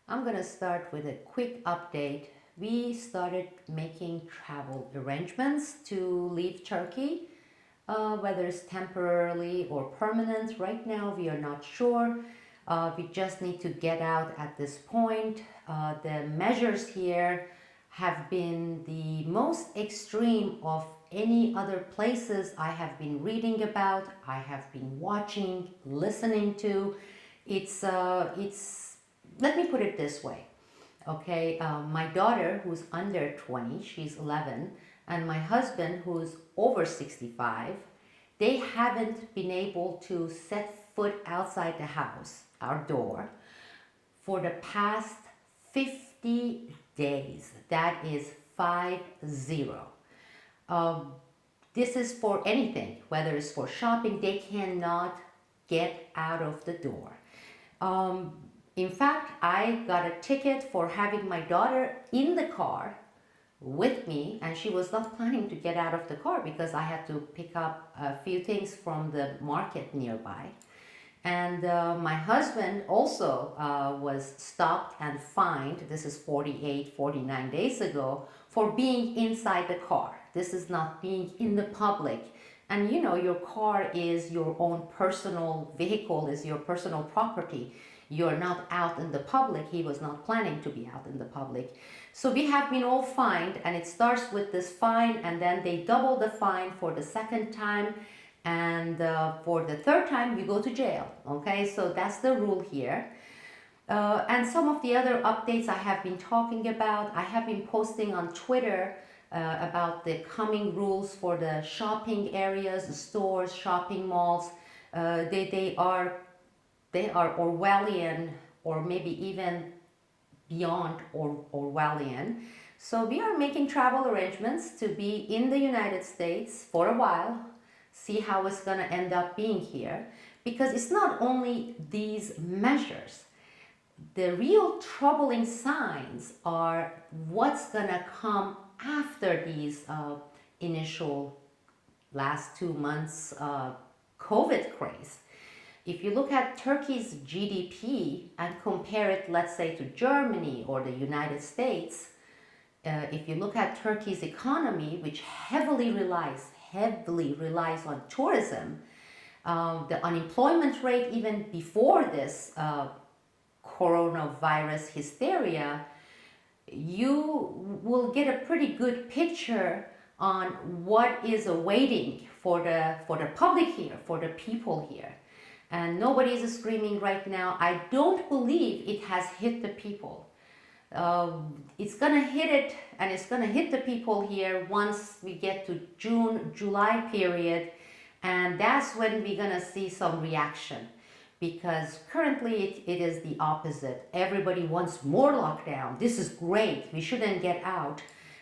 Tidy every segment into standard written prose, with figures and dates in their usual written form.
I'm gonna start with a quick update. We started making travel arrangements to leave Turkey, whether it's temporarily or permanent. Right now, we are not sure. We just need to get out at this point. The measures here have been the most extreme of any other places I have been reading about, I have been watching, listening to. It's let me put it this way. Okay, my daughter who's under 20, she's 11, and my husband who's over 65, they haven't been able to set foot outside the house, our door, for the past 50 days. That is 50. This is for anything, whether it's for shopping, they cannot get out of the door. In fact, I got a ticket for having my daughter in the car with me, and she was not planning to get out of the car because I had to pick up a few things from the market nearby. And my husband also was stopped and fined, this is 48, 49 days ago, for being inside the car. This is not being in the public. And you know, your car is your own personal vehicle, is your personal property. You're not out in the public. He was not planning to be out in the public. So we have been all fined, and it starts with this fine, and then they double the fine for the second time, and for the third time you go to jail. Okay, so that's the rule here. And some of the other updates I have been talking about, I have been posting on Twitter about the coming rules for the shopping areas, the stores, shopping malls. They are Orwellian, or maybe even beyond Orwellian. So we are making travel arrangements to be in the United States for a while, see how it's going to end up being here. Because it's not only these measures. The real troubling signs are what's going to come after these initial last 2 months COVID craze. If you look at Turkey's GDP and compare it, let's say, to Germany or the United States, if you look at Turkey's economy, which heavily relies on tourism, the unemployment rate even before this coronavirus hysteria, you will get a pretty good picture on what is awaiting for the public here, for the people here. And nobody is screaming right now. I don't believe it has hit the people. It's gonna hit it, and it's gonna hit the people here once we get to June, July period, and that's when we're gonna see some reaction. Because currently it is the opposite. Everybody wants more lockdown. This is great. We shouldn't get out.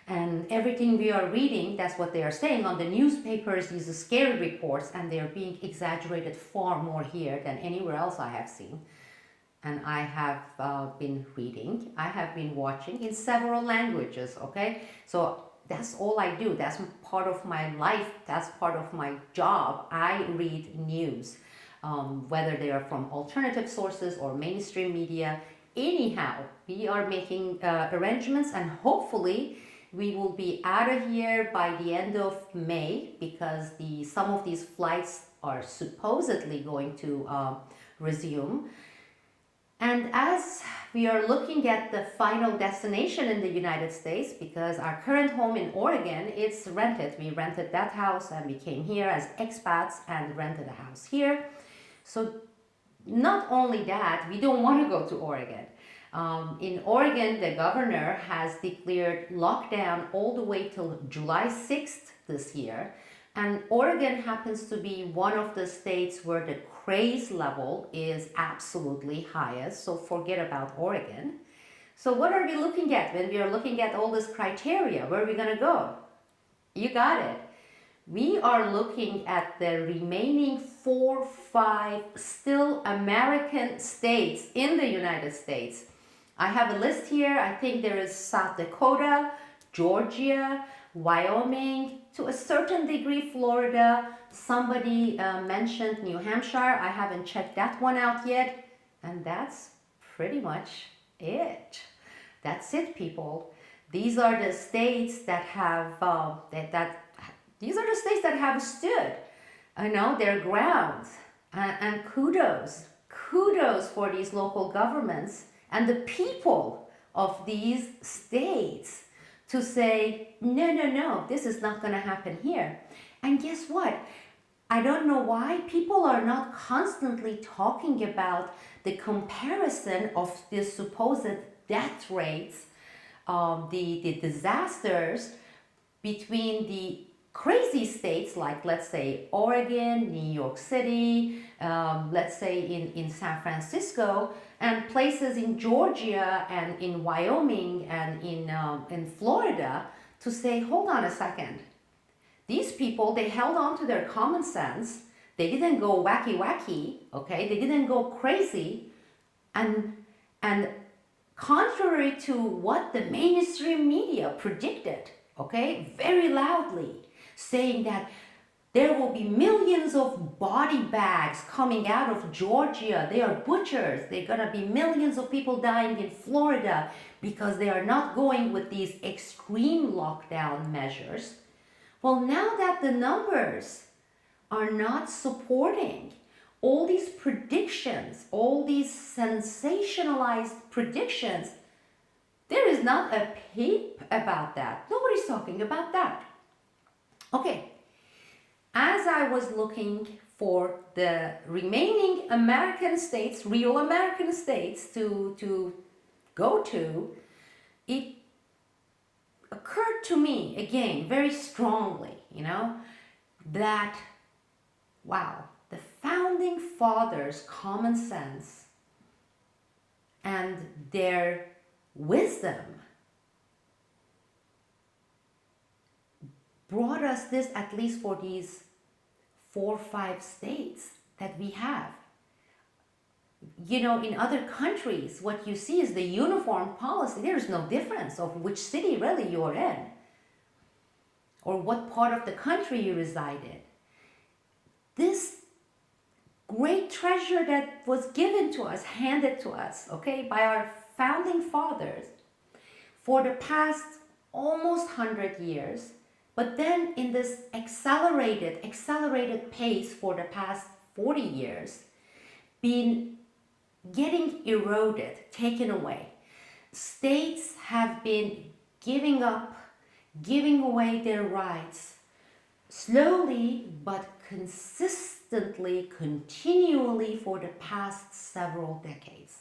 And everything we are reading, that's what they are saying on the newspapers, these scary reports, and they're being exaggerated far more here than anywhere else I have seen. And I have been reading, I have been watching in several languages, okay? So that's all I do. That's part of my life. That's part of my job. I read news, whether they are from alternative sources or mainstream media. Anyhow, we are making arrangements, and hopefully we will be out of here by the end of May, because some of these flights are supposedly going to resume. And as we are looking at the final destination in the United States, because our current home in Oregon, it's rented. We rented that house and we came here as expats and rented a house here. So not only that, we don't want to go to Oregon. In Oregon, the governor has declared lockdown all the way till July 6th this year. And Oregon happens to be one of the states where the craze level is absolutely highest. So forget about Oregon. So what are we looking at when we are looking at all this criteria? Where are we going to go? You got it. We are looking at the remaining 4, 5 still American states in the United States. I have a list here. I think there is South Dakota, Georgia, Wyoming, to a certain degree Florida. Somebody mentioned New Hampshire. I haven't checked that one out yet. And that's pretty much it. That's it, people. These are the states that have these are the states that have stood, their grounds. And kudos for these local governments and the people of these states to say, no, this is not going to happen here. And guess what? I don't know why people are not constantly talking about the comparison of the supposed death rates, the disasters between the crazy states like, let's say, Oregon, New York City, let's say in San Francisco, and places in Georgia and in Wyoming and in Florida, to say, hold on a second. These people, they held on to their common sense. They didn't go wacky, okay? They didn't go crazy. And contrary to what the mainstream media predicted, okay, very loudly, saying that there will be millions of body bags coming out of Georgia. They are butchers. There are going to be millions of people dying in Florida because they are not going with these extreme lockdown measures. Well, now that the numbers are not supporting all these predictions, all these sensationalized predictions, there is not a peep about that. Nobody's talking about that. Okay, as I was looking for the remaining American states, real American states to go to, it occurred to me again very strongly, that, wow, the founding fathers' common sense and their wisdom brought us this, at least for these 4 or 5 states that we have. In other countries, what you see is the uniform policy. There is no difference of which city really you're in or what part of the country you reside in. This great treasure that was given to us, handed to us, okay, by our founding fathers for the past almost 100 years, but then in this accelerated pace for the past 40 years, been getting eroded, taken away. States have been giving away their rights, slowly but consistently, continually for the past several decades.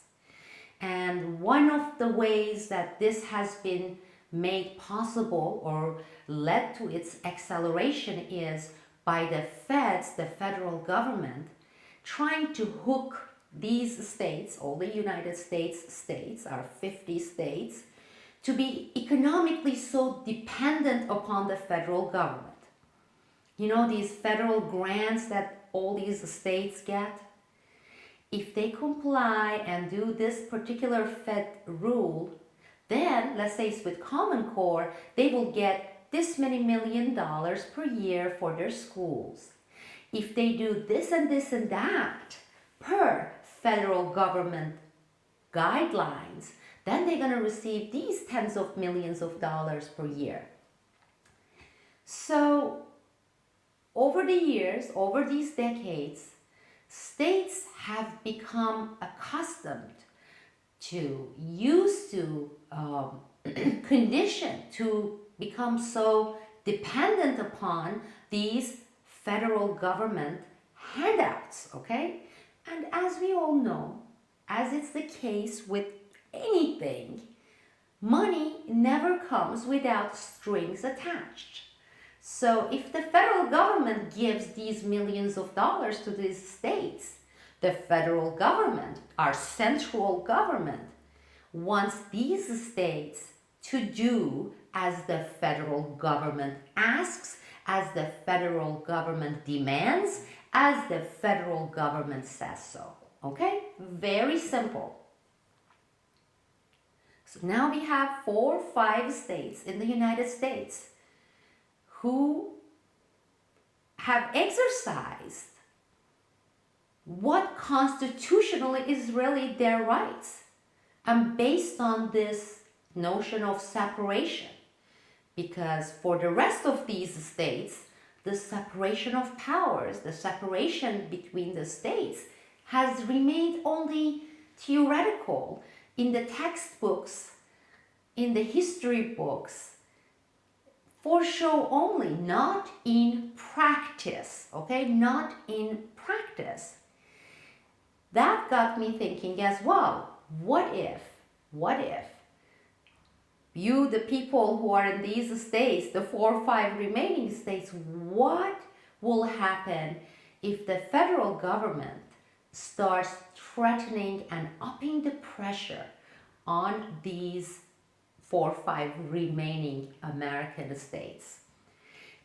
And one of the ways that this has been made possible or led to its acceleration is by the feds, the federal government, trying to hook these states, all the United States, our 50 states, to be economically so dependent upon the federal government. These federal grants that all these states get, if they comply and do this particular Fed rule, then, let's say it's with Common Core, they will get this many $1 million per year for their schools. If they do this and this and that per federal government guidelines, then they're going to receive these tens of millions of dollars per year. So, over the years, over these decades, states have become accustomed to, used to, conditioned to become so dependent upon these federal government handouts, okay? And as we all know, as it's the case with anything, money never comes without strings attached. So if the federal government gives these millions of dollars to these states, the federal government, our central government, wants these states to do as the federal government asks, as the federal government demands, as the federal government says so. Okay? Very simple. So now we have 4 or 5 states in the United States who have exercised what constitutionally is really their rights. and based on this notion of separation. Because for the rest of these states, the separation of powers, the separation between the states has remained only theoretical in the textbooks, in the history books, for show only, not in practice, okay? Not in practice. That got me thinking as well, what if you, the people who are in these states, the 4 or 5 remaining states, what will happen if the federal government starts threatening and upping the pressure on these 4 or 5 remaining American states?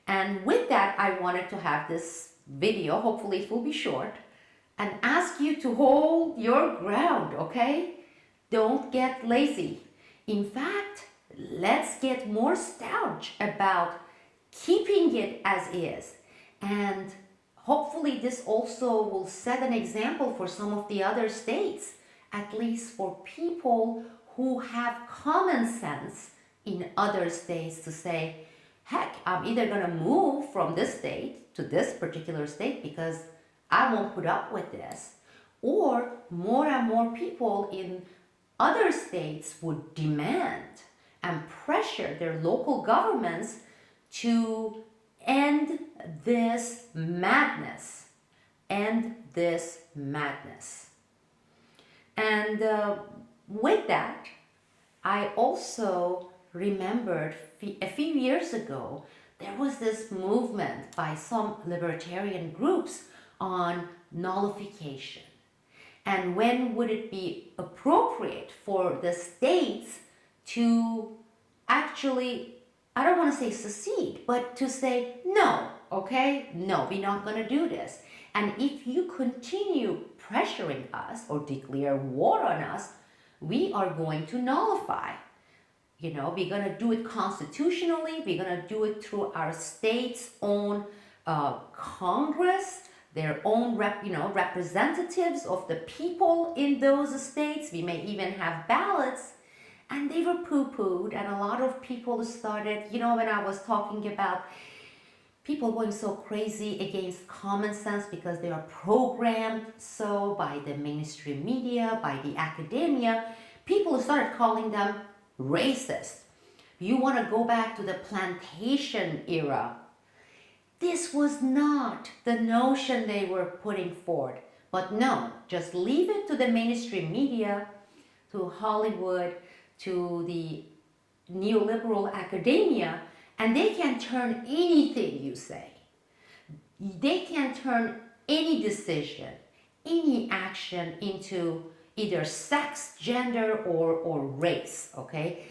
And with that, I wanted to have this video, hopefully it will be short, and ask you to hold your ground, okay? Don't get lazy. In fact, let's get more staunch about keeping it as is. And hopefully this also will set an example for some of the other states, at least for people who have common sense in other states to say, heck, I'm either going to move from this state to this particular state because I won't put up with this, or more and more people in other states would demand and pressure their local governments to end this madness. End this madness. And with that, I also remembered a few years ago, there was this movement by some libertarian groups on nullification. And when would it be appropriate for the states to actually, I don't want to say secede, but to say, no, okay, no, we're not going to do this. And if you continue pressuring us or declare war on us, we are going to nullify. You know, we're going to do it constitutionally. We're going to do it through our state's own Congress, their own representatives of the people in those states. We may even have ballots. And they were poo-pooed, and a lot of people started, when I was talking about people going so crazy against common sense because they are programmed so by the mainstream media, by the academia, people started calling them racist. You want to go back to the plantation era. This was not the notion they were putting forward. But no, just leave it to the mainstream media, to Hollywood, to the neoliberal academia, and they can turn anything you say. They can turn any decision, any action into either sex, gender, or race, okay?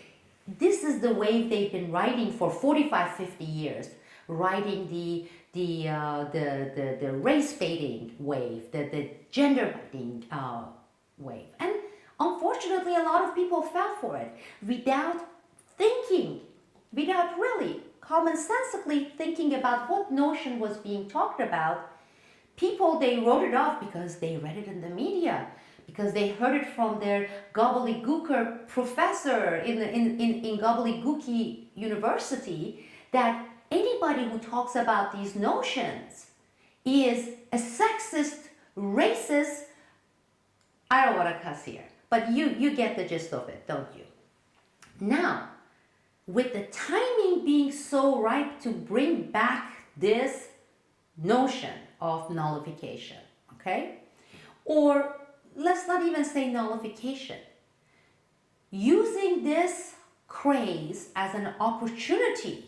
This is the wave they've been riding for 45, 50 years, riding the race baiting wave, the gender baiting wave. And unfortunately, a lot of people fell for it without thinking, without really commonsensically thinking about what notion was being talked about. People, they wrote it off because they read it in the media, because they heard it from their gobbledygooker professor in gobbledygooky university, that anybody who talks about these notions is a sexist, racist, I don't want to cuss here, but you get the gist of it, don't you? Now, with the timing being so ripe to bring back this notion of nullification, okay? Or let's not even say nullification. Using this craze as an opportunity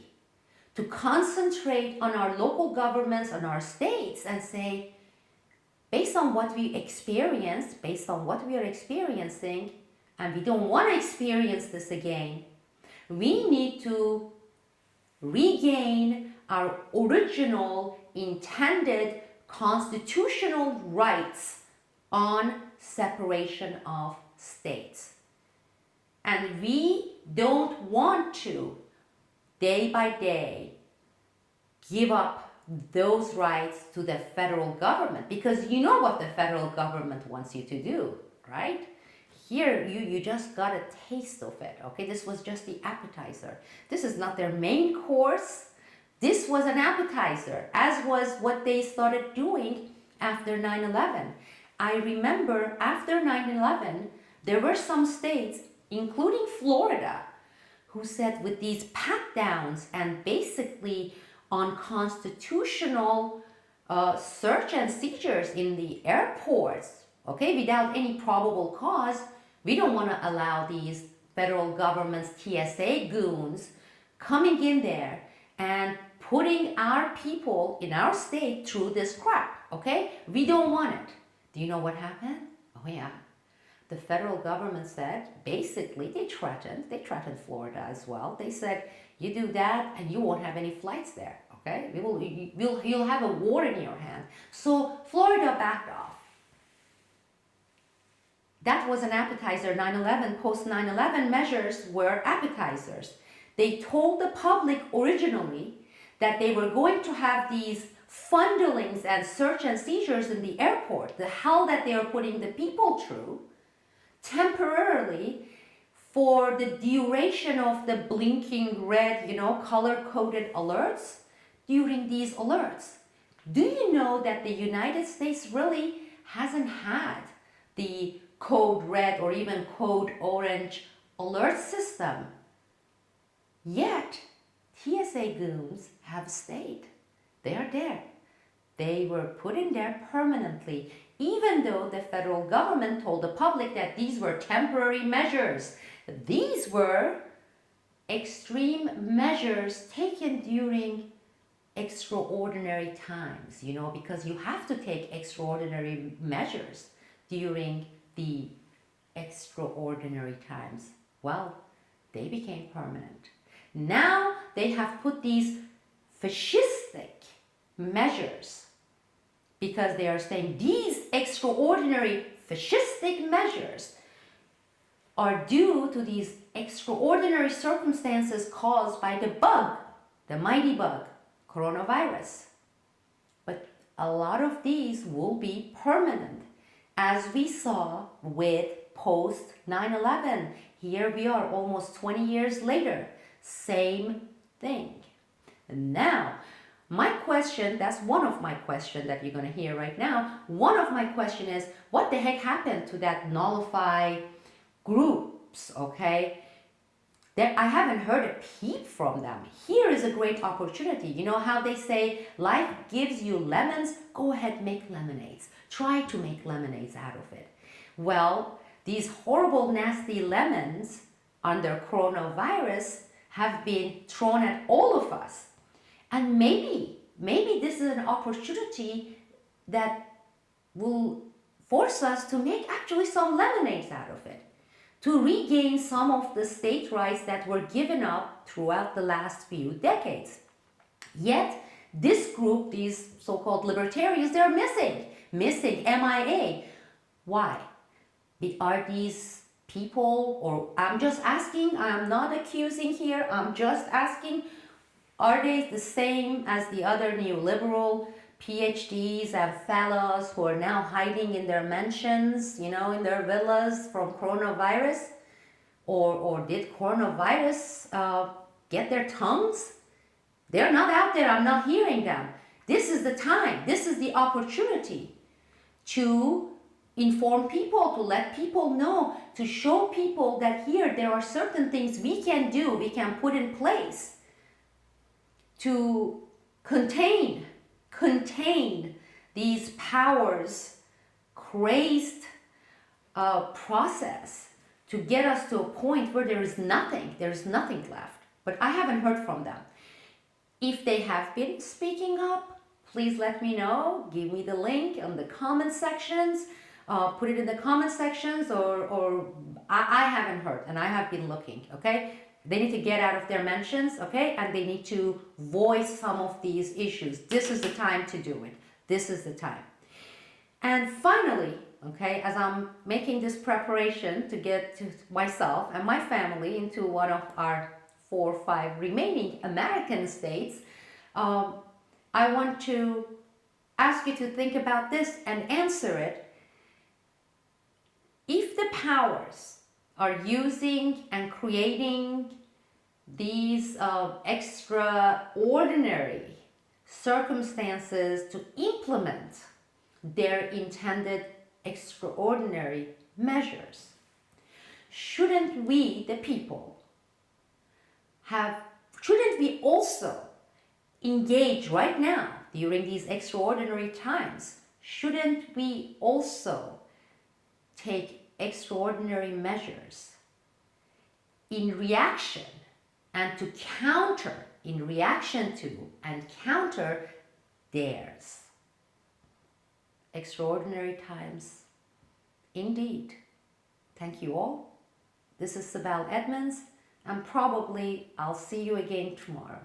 to concentrate on our local governments, on our states, and say, based on what we experienced, based on what we are experiencing, and we don't want to experience this again, we need to regain our original intended constitutional rights on separation of states. And we don't want to, day by day, give up those rights to the federal government, because you know what the federal government wants you to do, right? Here, you just got a taste of it, okay? This was just the appetizer. This is not their main course. This was an appetizer, as was what they started doing after 9/11. I remember after 9/11, there were some states, including Florida, who said with these pat-downs and basically unconstitutional search and seizures in the airports, okay, without any probable cause, we don't want to allow these federal government's TSA goons coming in there and putting our people in our state through this crap, okay? We don't want it. Do you know what happened? Oh yeah. The federal government said, basically, they threatened Florida as well. They said, you do that and you won't have any flights there, okay? You'll have a war in your hand. So Florida backed off. That was an appetizer. 9/11, post 9/11 measures were appetizers. They told the public originally that they were going to have these fundalings and search and seizures in the airport, the hell that they are putting the people through, temporarily for the duration of the blinking red, color-coded alerts during these alerts. Do you know that the United States really hasn't had the code red or even code orange alert system? Yet, TSA goons have stayed. They are there. They were put in there permanently, even though the federal government told the public that these were temporary measures. These were extreme measures taken during extraordinary times, because you have to take extraordinary measures during the extraordinary times. Well, they became permanent. Now they have put these fascistic measures because they are saying these extraordinary fascistic measures are due to these extraordinary circumstances caused by the bug, the mighty bug, coronavirus. But a lot of these will be permanent, as we saw with post 9/11. Here we are almost 20 years later, same thing. And now, my question, that's one of my questions that you're going to hear right now. One of my question is, what the heck happened to that Nullify groups, okay? That I haven't heard a peep from them. Here is a great opportunity. You know how they say, life gives you lemons? Go ahead, make lemonades. Try to make lemonades out of it. Well, these horrible, nasty lemons under coronavirus have been thrown at all of us. And maybe this is an opportunity that will force us to make actually some lemonades out of it, to regain some of the state rights that were given up throughout the last few decades. Yet, this group, these so-called libertarians, they're missing, MIA. Why? Are these people, or I'm just asking, I'm not accusing here, I'm just asking, are they the same as the other neoliberal PhDs and fellows who are now hiding in their mansions, in their villas from coronavirus? Or did coronavirus get their tongues? They're not out there, I'm not hearing them. This is the time, this is the opportunity to inform people, to let people know, to show people that here there are certain things we can do, we can put in place to contain these powers' crazed process to get us to a point where there is nothing left. But I haven't heard from them. If they have been speaking up, please let me know. Give me the link on the comment sections. Put it in the comment sections, or I haven't heard, and I have been looking, okay? They need to get out of their mansions, okay? And they need to voice some of these issues. This is the time to do it. This is the time. And finally, okay, as I'm making this preparation to get to myself and my family into one of our 4 or 5 remaining American states, I want to ask you to think about this and answer it. if the powers are using and creating these extraordinary circumstances to implement their intended extraordinary measures, shouldn't we, the people, shouldn't we also engage right now during these extraordinary times? Shouldn't we also take extraordinary measures in reaction and to counter, in reaction to and counter theirs? Extraordinary times indeed. Thank you all. This is Sibel Edmonds, and probably I'll see you again tomorrow.